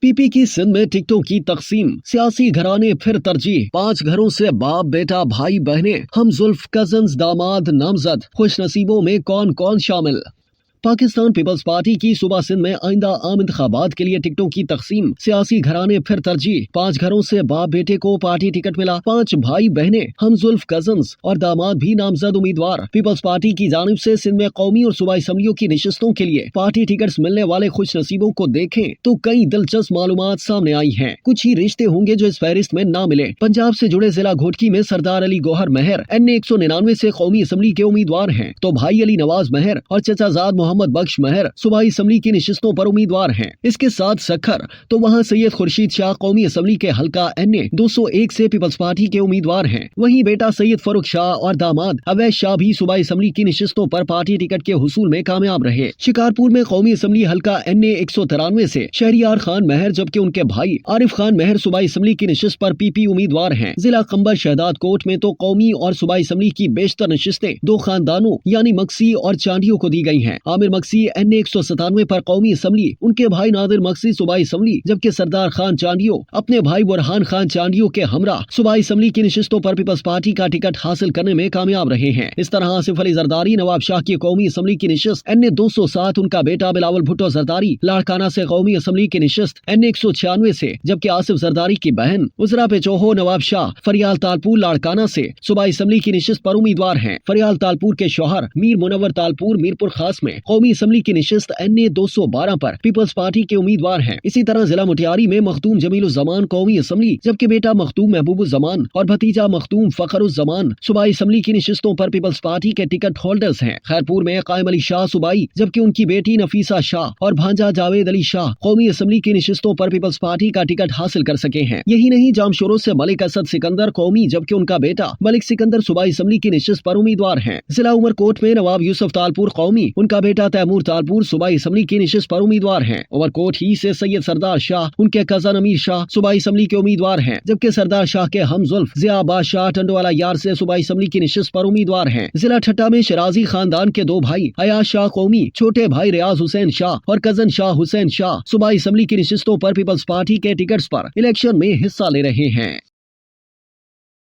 PP की सिंध में टिकटों की तकसीम, सियासी घराने फिर तरजीह, 5 घरों से बाप बेटा भाई बहने हम जुल्फ कजन्स दामाद नामजद, खुश नसीबों में कौन कौन शामिल। पाकिस्तान पीपल्स पार्टी की सूबा सिंध में आइंदा आम इंतखाबात के लिए टिकटों की तकसीम, सियासी घराने फिर तरजीह, 5 घरों से बाप बेटे को पार्टी टिकट मिला, 5 भाई बहने हम जुल्फ कजन्स और दामाद भी नामजद उम्मीदवार। पीपल्स पार्टी की जानिब से सिंध में कौमी और सूबाई असम्बलियों की नशिस्तों के लिए पार्टी टिकट मिलने वाले खुश नसीबों को देखें तो कई दिलचस्प मालूमात सामने आई हैं। कुछ ही रिश्ते होंगे जो इस फहरिस्त में न मिले। पंजाब से जुड़े जिला घोटकी में सरदार अली गौहर महर NA 199 से कौमी असम्बली के उम्मीदवार हैं, तो भाई अली नवाज महर और चचाजाद मोहम्मद बख्श महर सूबाई असम्बली की नशिस्तों पर उम्मीदवार हैं। इसके साथ सखर तो वहाँ सैयद खुर्शीद शाह कौमी असम्बली के हल्का NA 201 से पीपल्स पार्टी के उम्मीदवार हैं। वहीं बेटा सैयद फरुख शाह और दामाद अवैस शाह भी सूबाई असम्बली की नशिस्तों पर पार्टी टिकट के हुसूल में कामयाब रहे। शिकारपुर में कौमी असम्बली हल्का NA 193 से शहरियार खान महर, जबकि उनके भाई आरिफ खान महर सूबाई असम्बली की नशिस्त पर PP उम्मीदवार हैं। जिला खंबर शहदाद कोट में तो कौमी और सूबाई असम्बली की बेशतर नशिस्तें 2 खानदानों यानी मक्सी और चांडियों को दी गई हैं। आमिर मक्सी NA 197 पर कौमी असम्बली, उनके भाई नादिर मक्सी सूबाई असम्बली, जबकि सरदार खान चांडियो अपने भाई बुरहान खान चांडियो के हमरा सूबाई असम्बली की नशिस्तों पर पीपल्स पार्टी का टिकट हासिल करने में कामयाब रहे हैं। इस तरह आसिफ अली जरदारी नवाब शाह की कौमी असम्बली की नशिस्त NA 207, उनका बेटा बिलावल भुट्टो जरदारी लाड़काना से कौमी असम्बली की नशिस्त NA 196 से, जबकि आसिफ जरदारी की बहन उजरा पेचोहो नवाब शाह फरियाल तालपुर लाड़काना से सूबाई असम्बली की नशिस्त पर उम्मीदवार हैं। फरियाल तालपुर के शौहर मीर मुनव्वर तालपुर मीरपुर खास में कौमी असम्बली की नशिस्त NA 212 पर पीपल्स पार्टी के उम्मीदवार हैं। इसी तरह जिला मुटियारी में मखदूम जमीलुज़्ज़मान कौमी असम्बली, जबकि बेटा मखदूम महबूबुज़्ज़मान और भतीजा मखदूम फखरुज़्ज़मान सूबाई असम्बली की नशिस्तों पर पीपल्स पार्टी के टिकट होल्डर्स हैं। खैरपुर में कायम अली शाह सूबाई, जबकि उनकी बेटी नफीसा शाह और भांजा जावेद अली शाह कौमी असम्बली की नशिस्तों पर पीपल्स पार्टी का टिकट हासिल कर सके हैं। यही नहीं, जामशोरो से मलिक असद सिकंदर कौमी, जबकि उनका बेटा मलिक सिकंदर सूबाई असम्बली की नशिस्त पर उम्मीदवार हैं। जिला उमरकोट में नवाब यूसुफ तालपुर कौमी, उनका बेटा तैमूर तालपुर सूबाई असम्बली की नशिस्त पर उम्मीदवार हैं। उमरकोट ही से सैयद सरदार शाह, उनके कजन अमीर शाह सूबाई असम्बली के उम्मीदवार हैं, जबकि सरदार शाह के हमजुल्फ ज़िया अब्बास शाह टंडोवाला यार से सूबाई असम्बली की नशिस्त पर उम्मीदवार हैं। जिला ठट्टा में शराजी खानदान के 2 भाई अयाज शाह कौमी, छोटे भाई रियाज हुसैन शाह और कजन शाह हुसैन शाह सूबाई असम्बली की नशिस्तों पर पीपल्स पार्टी के टिकट्स पर इलेक्शन में हिस्सा ले रहे हैं।